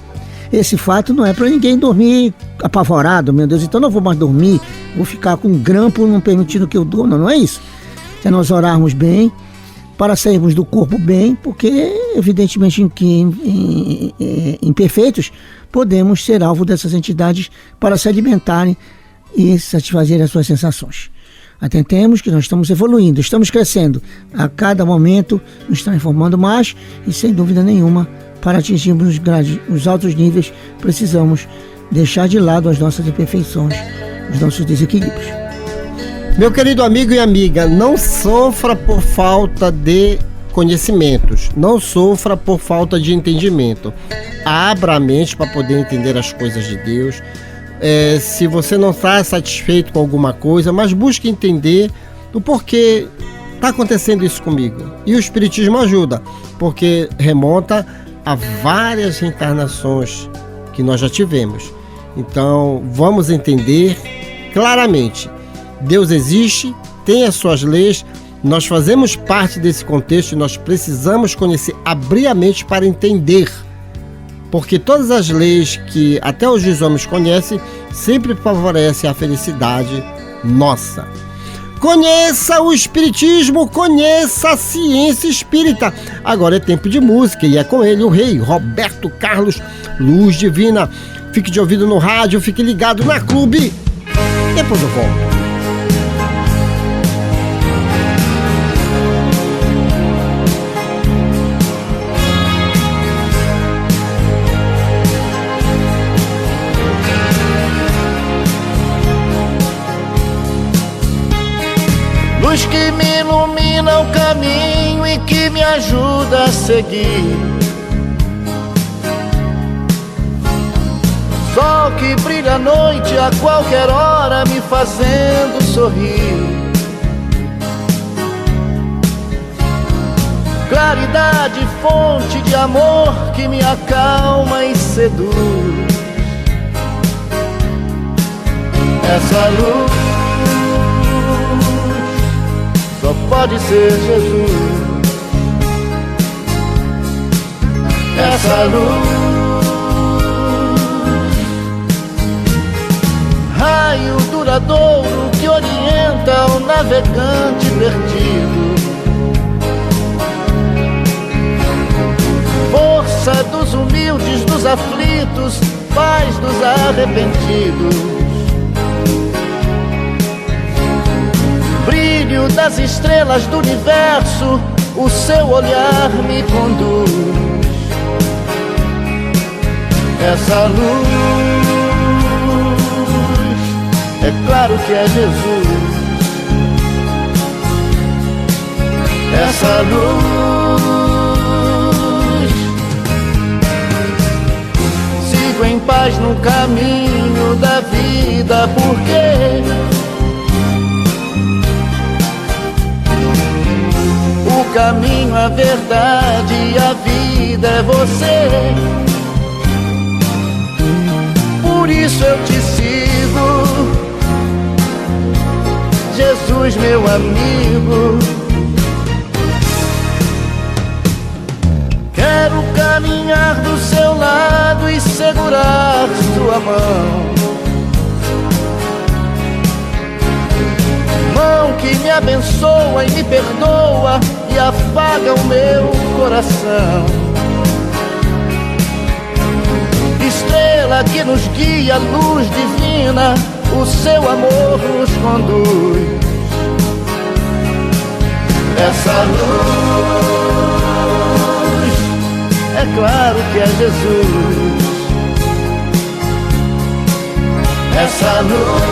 Esse fato não é para ninguém dormir apavorado, meu Deus, então não vou mais dormir, vou ficar com um grampo não permitindo que eu durma, não é isso. É nós orarmos bem, para sairmos do corpo bem, porque evidentemente que imperfeitos podemos ser alvo dessas entidades para se alimentarem e satisfazer as suas sensações. Atentemos que nós estamos evoluindo, estamos crescendo, a cada momento nos transformando mais e sem dúvida nenhuma, para atingirmos os altos níveis, precisamos deixar de lado as nossas imperfeições, os nossos desequilíbrios. Meu querido amigo e amiga, não sofra por falta de conhecimentos, não sofra por falta de entendimento. Abra a mente para poder entender as coisas de Deus. Se você não está satisfeito com alguma coisa, mas busque entender o porquê está acontecendo isso comigo. E o Espiritismo ajuda, porque remonta a várias reencarnações que nós já tivemos. Então, vamos entender claramente. Deus existe, tem as suas leis, nós fazemos parte desse contexto e nós precisamos conhecer, abrir a mente para entender. Porque todas as leis que até hoje os homens conhecem sempre favorecem a felicidade nossa. Conheça o Espiritismo, conheça a ciência espírita. Agora é tempo de música e é com ele, o rei Roberto Carlos, Luz Divina. Fique de ouvido no rádio, fique ligado na Clube. Depois eu volto. Luz que me ilumina o caminho e que me ajuda a seguir. Sol que brilha à noite a qualquer hora me fazendo sorrir. Claridade, fonte de amor que me acalma e seduz. Essa luz só pode ser Jesus. Essa luz, raio duradouro que orienta o navegante perdido. Força dos humildes, dos aflitos, paz dos arrependidos. Brilho das estrelas do universo, o seu olhar me conduz. Essa luz, é claro que é Jesus. Essa luz, sigo em paz no caminho da vida, porque o caminho, a verdade e a vida é você. Por isso eu te sigo, Jesus meu amigo. Quero caminhar do seu lado e segurar sua mão. Mão que me abençoa e me perdoa e afaga o meu coração. Estrela que nos guia, luz divina, o seu amor nos conduz. Essa luz, é claro que é Jesus. Essa luz,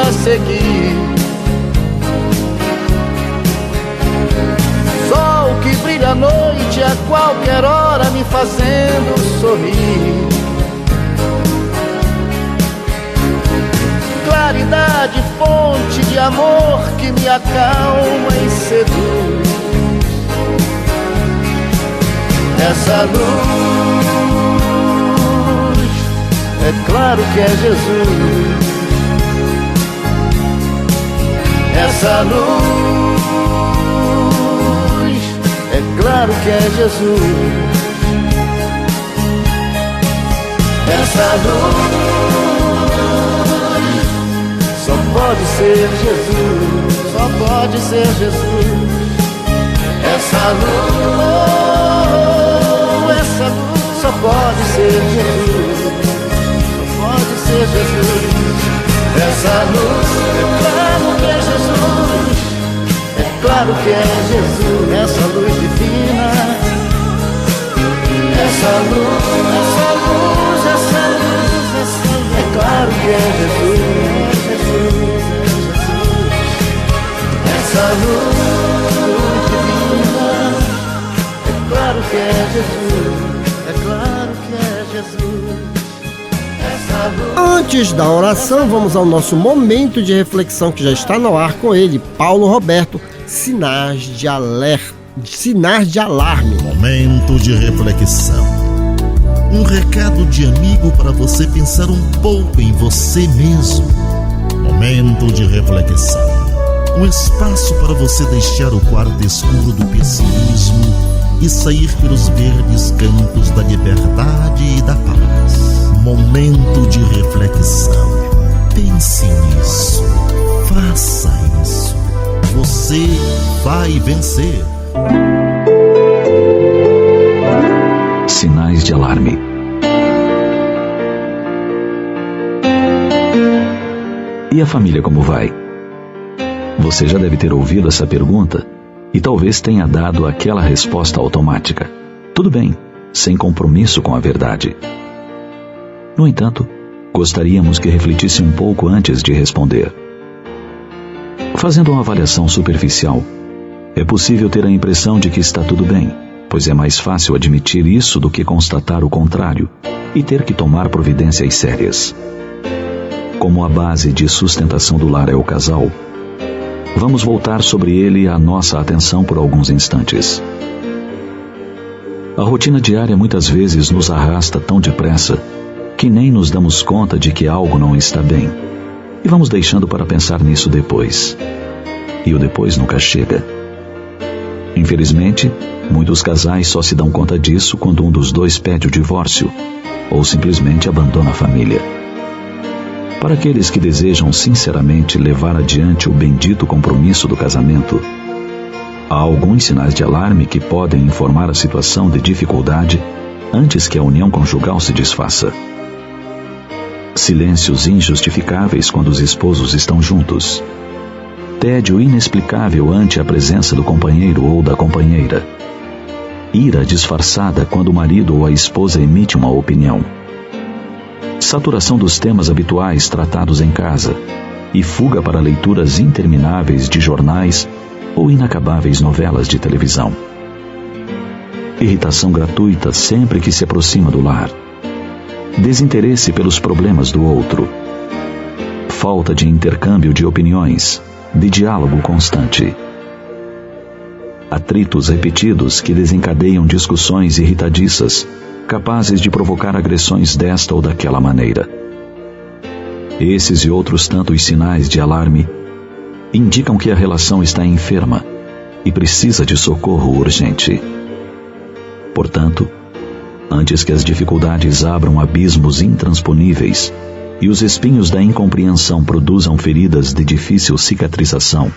a seguir. Sol que brilha à noite a qualquer hora, me fazendo sorrir. Claridade, fonte de amor que me acalma e seduz. Essa luz, é claro que é Jesus. Essa luz, é claro que é Jesus. Essa luz, só pode ser Jesus. Só pode ser Jesus. Essa luz, só pode ser Jesus. Só pode ser Jesus. Essa luz, é claro que é Jesus. É claro que é Jesus. Essa luz divina. Essa luz, essa luz, essa luz, essa luz. É claro que é Jesus. É Jesus, é Jesus. Essa luz divina. É claro que é Jesus. É claro que é Jesus. Essa luz. Antes da oração, vamos ao nosso momento de reflexão que já está no ar com ele, Paulo Roberto, sinais de alerta, sinais de alarme. Momento de reflexão. Um recado de amigo para você pensar um pouco em você mesmo. Momento de reflexão. Um espaço para você deixar o quarto escuro do pessimismo e sair pelos verdes campos da liberdade e da paz. Momento de reflexão. Pense nisso. Faça isso. Você vai vencer. Sinais de alarme. E a família como vai? Você já deve ter ouvido essa pergunta e talvez tenha dado aquela resposta automática. Tudo bem, sem compromisso com a verdade. No entanto, gostaríamos que refletisse um pouco antes de responder. Fazendo uma avaliação superficial, é possível ter a impressão de que está tudo bem, pois é mais fácil admitir isso do que constatar o contrário e ter que tomar providências sérias. Como a base de sustentação do lar é o casal, vamos voltar sobre ele a nossa atenção por alguns instantes. A rotina diária muitas vezes nos arrasta tão depressa que nem nos damos conta de que algo não está bem e vamos deixando para pensar nisso depois. E o depois nunca chega. Infelizmente, muitos casais só se dão conta disso quando um dos dois pede o divórcio ou simplesmente abandona a família. Para aqueles que desejam sinceramente levar adiante o bendito compromisso do casamento, há alguns sinais de alarme que podem informar a situação de dificuldade antes que a união conjugal se desfaça. Silêncios injustificáveis quando os esposos estão juntos. Tédio inexplicável ante a presença do companheiro ou da companheira. Ira disfarçada quando o marido ou a esposa emite uma opinião. Saturação dos temas habituais tratados em casa e fuga para leituras intermináveis de jornais ou inacabáveis novelas de televisão. Irritação gratuita sempre que se aproxima do lar. Desinteresse pelos problemas do outro. Falta de intercâmbio de opiniões, de diálogo constante. Atritos repetidos que desencadeiam discussões irritadiças, capazes de provocar agressões desta ou daquela maneira. Esses e outros tantos sinais de alarme indicam que a relação está enferma e precisa de socorro urgente. Portanto, antes que as dificuldades abram abismos intransponíveis e os espinhos da incompreensão produzam feridas de difícil cicatrização,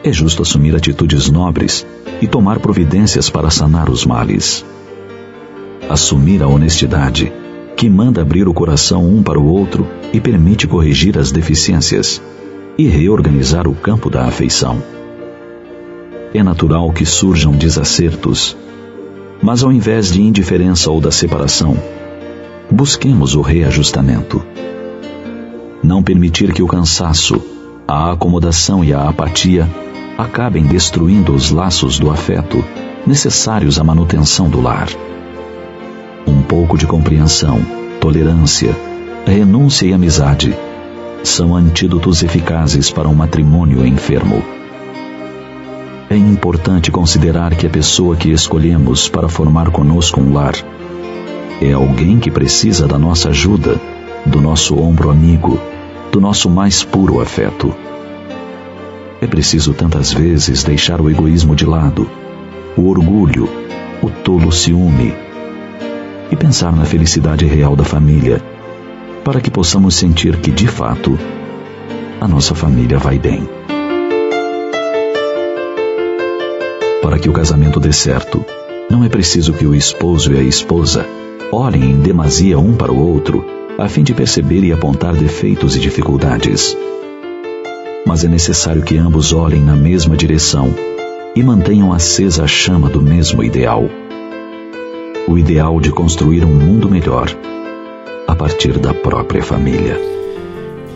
é justo assumir atitudes nobres e tomar providências para sanar os males. Assumir a honestidade, que manda abrir o coração um para o outro e permite corrigir as deficiências e reorganizar o campo da afeição. É natural que surjam desacertos, mas ao invés de indiferença ou da separação, busquemos o reajustamento. Não permitir que o cansaço, a acomodação e a apatia acabem destruindo os laços do afeto necessários à manutenção do lar. Um pouco de compreensão, tolerância, renúncia e amizade são antídotos eficazes para um matrimônio enfermo. É importante considerar que a pessoa que escolhemos para formar conosco um lar é alguém que precisa da nossa ajuda, do nosso ombro amigo, do nosso mais puro afeto. É preciso tantas vezes deixar o egoísmo de lado, o orgulho, o tolo ciúme e pensar na felicidade real da família, para que possamos sentir que, de fato, a nossa família vai bem. Para que o casamento dê certo, não é preciso que o esposo e a esposa olhem em demasia um para o outro, a fim de perceber e apontar defeitos e dificuldades. Mas é necessário que ambos olhem na mesma direção e mantenham acesa a chama do mesmo ideal. O ideal de construir um mundo melhor a partir da própria família.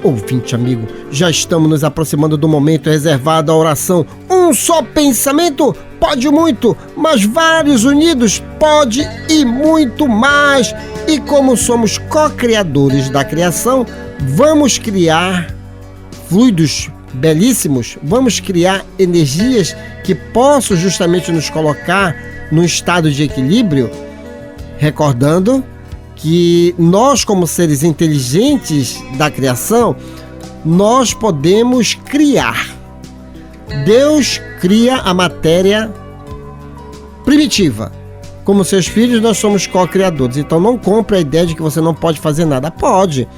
Ouvinte amigo, já estamos nos aproximando do momento reservado à oração. Um só pensamento pode muito, mas vários unidos pode e muito mais. E como somos co-criadores da criação, vamos criar fluidos belíssimos, vamos criar energias que possam justamente nos colocar num estado de equilíbrio, recordando que nós, como seres inteligentes da criação, nós podemos criar. Deus cria a matéria primitiva. Como seus filhos, nós somos co-criadores. Então não compre a ideia de que você não pode fazer nada. Pode.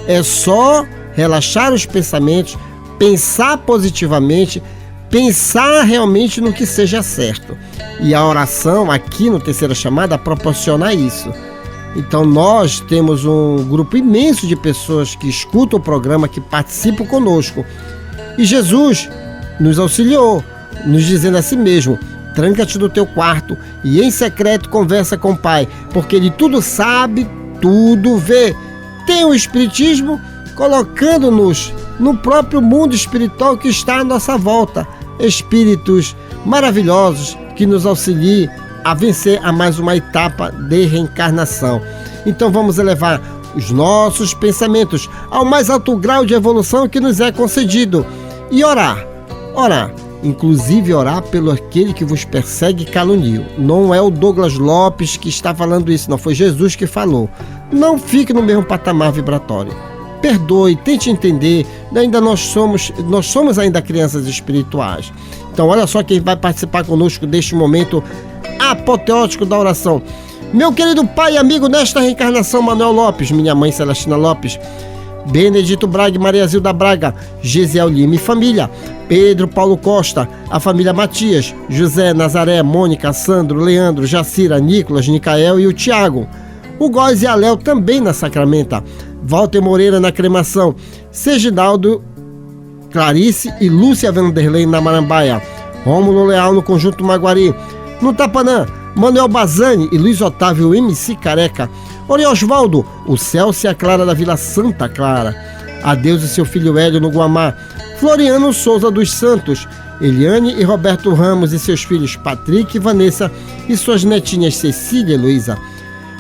É só relaxar os pensamentos, pensar positivamente, pensar realmente no que seja certo. E a oração aqui no Terceira Chamada proporciona isso. Então nós temos um grupo imenso de pessoas que escutam o programa, que participam conosco. E Jesus nos auxiliou, nos dizendo a si mesmo: tranca-te no teu quarto e em secreto conversa com o Pai, porque Ele tudo sabe, tudo vê. Tem o Espiritismo colocando-nos no próprio mundo espiritual que está à nossa volta. Espíritos maravilhosos que nos auxiliem a vencer a mais uma etapa de reencarnação. Então vamos elevar os nossos pensamentos ao mais alto grau de evolução que nos é concedido e orar, inclusive orar pelo aquele que vos persegue e calunia. Não é o Douglas Lopes que está falando isso, não, foi Jesus que falou. Não fique no mesmo patamar vibratório. Perdoe, tente entender, ainda nós somos ainda crianças espirituais. Então olha só quem vai participar conosco deste momento apoteótico da oração. Meu querido pai e amigo nesta reencarnação, Manuel Lopes, minha mãe Celestina Lopes, Benedito Braga e Maria Zilda Braga, Gesiel Lima e família, Pedro Paulo Costa, a família Matias, José, Nazaré, Mônica, Sandro, Leandro, Jacira, Nicolas, Nicael e o Tiago, o Góis e a Léo também na Sacramenta, Walter Moreira na Cremação, Seginaldo, Clarice e Lúcia Vanderlei na Marambaia, Rômulo Leal no Conjunto Maguari, no Tapanã, Manuel Bazani e Luiz Otávio MC Careca, Oriosvaldo, o Celso e a Clara da Vila Santa Clara, Adeus e seu filho Hélio no Guamá, Floriano Souza dos Santos, Eliane e Roberto Ramos e seus filhos Patrick e Vanessa e suas netinhas Cecília e Luísa,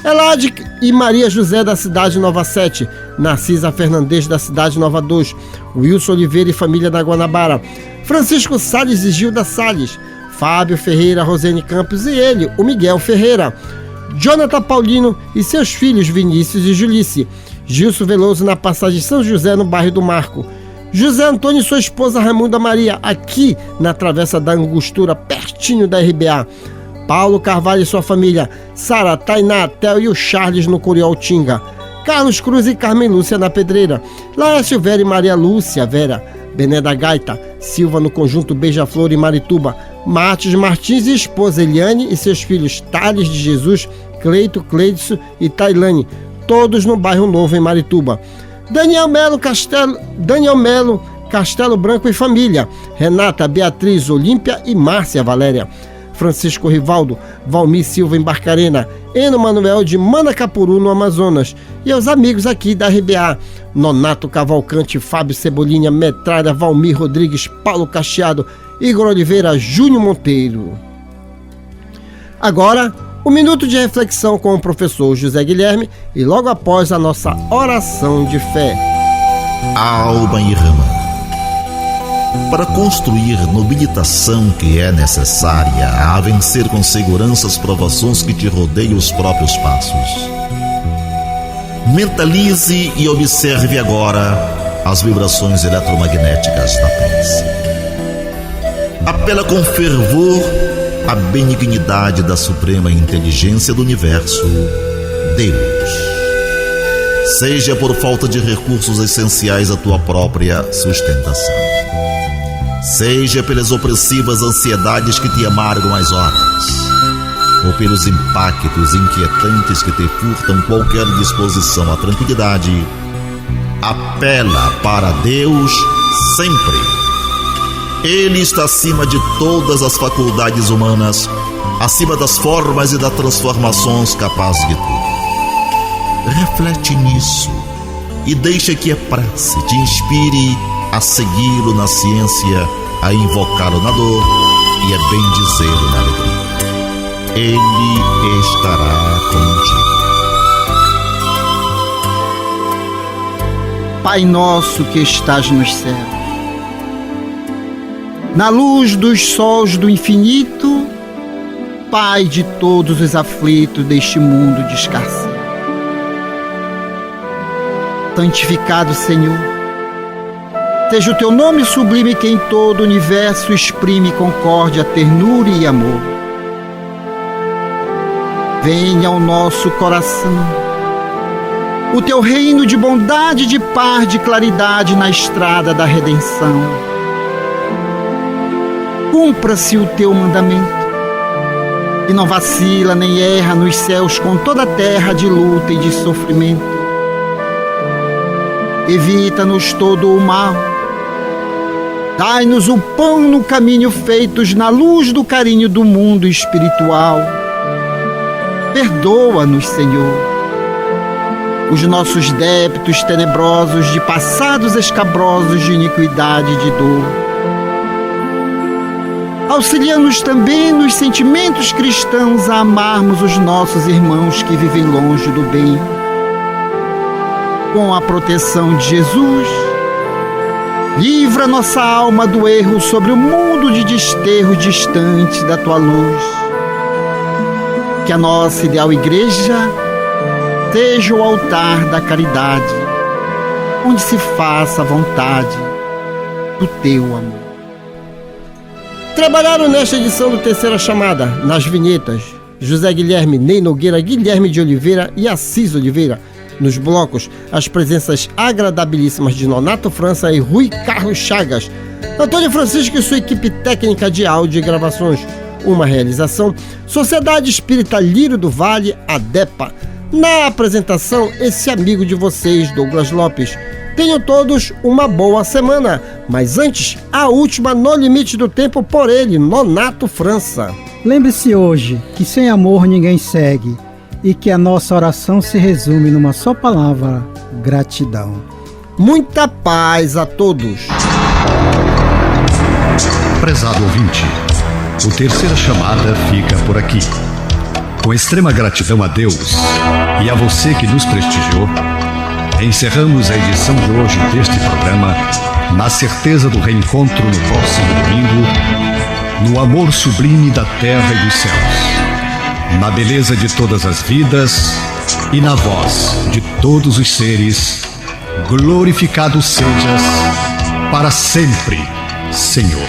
Elade e Maria José da cidade Nova 7, Narcisa Fernandes da cidade Nova 2, Wilson Oliveira e família da Guanabara, Francisco Salles e Gilda Salles, Fábio Ferreira, Rosene Campos e ele, o Miguel Ferreira, Jonathan Paulino e seus filhos Vinícius e Julice, Gilson Veloso na passagem São José no bairro do Marco, José Antônio e sua esposa Raimunda Maria, aqui na Travessa da Angostura, pertinho da RBA, Paulo Carvalho e sua família, Sara, Tainá, Theo e o Charles no Curioltinga, Carlos Cruz e Carmen Lúcia na Pedreira, Laércio Vera e Maria Lúcia Vera, Bené da Gaita, Silva no Conjunto Beija-Flor e Marituba, Martins Martins e esposa Eliane e seus filhos Thales de Jesus, Cleito, Cleidson e Tailane, todos no bairro Novo em Marituba, Daniel Melo, Castelo Branco e família, Renata, Beatriz, Olímpia e Márcia Valéria, Francisco Rivaldo, Valmir Silva em Barcarena, Eno Manuel de Manacapuru, no Amazonas, e aos amigos aqui da RBA, Nonato Cavalcante, Fábio Cebolinha, Metralha, Valmir Rodrigues, Paulo Cacheado, Igor Oliveira, Júnior Monteiro. Agora, um minuto de reflexão com o professor José Guilherme e logo após a nossa oração de fé. Alma irmã, para construir nobilitação que é necessária a vencer com segurança as provações que te rodeiam os próprios passos. Mentalize e observe agora as vibrações eletromagnéticas da prece. Apela com fervor à benignidade da suprema inteligência do universo, Deus. Seja por falta de recursos essenciais à tua própria sustentação, seja pelas opressivas ansiedades que te amargam as horas, ou pelos impactos inquietantes que te furtam qualquer disposição à tranquilidade, apela para Deus sempre. Ele está acima de todas as faculdades humanas, acima das formas e das transformações capazes de tudo. Reflete nisso e deixa que a prece te inspire a segui-lo na ciência, a invocá-lo na dor e a bendizê-lo na alegria. Ele estará contigo. Pai nosso que estás nos céus, na luz dos sóis do infinito, Pai de todos os aflitos deste mundo de escassez. Santificado, Senhor, seja o teu nome sublime que em todo o universo exprime concórdia, ternura e amor. Venha ao nosso coração o teu reino de bondade, de paz, de claridade na estrada da redenção. Cumpra-se o teu mandamento e não vacila nem erra nos céus com toda a terra de luta e de sofrimento. Evita-nos todo o mal, dai-nos o pão no caminho feitos na luz do carinho do mundo espiritual. Perdoa-nos, Senhor, os nossos débitos tenebrosos de passados escabrosos de iniquidade e de dor. Auxilia-nos também nos sentimentos cristãos a amarmos os nossos irmãos que vivem longe do bem. Com a proteção de Jesus, livra nossa alma do erro sobre o mundo de desterro distante da tua luz. Que a nossa ideal igreja seja o altar da caridade, onde se faça a vontade do teu amor. Trabalharam nesta edição do Terceira Chamada, nas vinhetas, José Guilherme, Ney Nogueira, Guilherme de Oliveira e Assis Oliveira. Nos blocos, as presenças agradabilíssimas de Nonato França e Rui Carlos Chagas. Antônio Francisco e sua equipe técnica de áudio e gravações. Uma realização, Sociedade Espírita Lírio do Vale, ADEPA. Na apresentação, esse amigo de vocês, Douglas Lopes. Tenham todos uma boa semana. Mas antes, a última no limite do tempo por ele, Nonato França. Lembre-se hoje que sem amor ninguém segue e que a nossa oração se resume numa só palavra: gratidão. Muita paz a todos. Prezado ouvinte, o Terceira Chamada fica por aqui. Com extrema gratidão a Deus e a você que nos prestigiou, encerramos a edição de hoje deste programa na certeza do reencontro no próximo domingo, no amor sublime da terra e dos céus, na beleza de todas as vidas e na voz de todos os seres. Glorificado sejas para sempre, Senhor.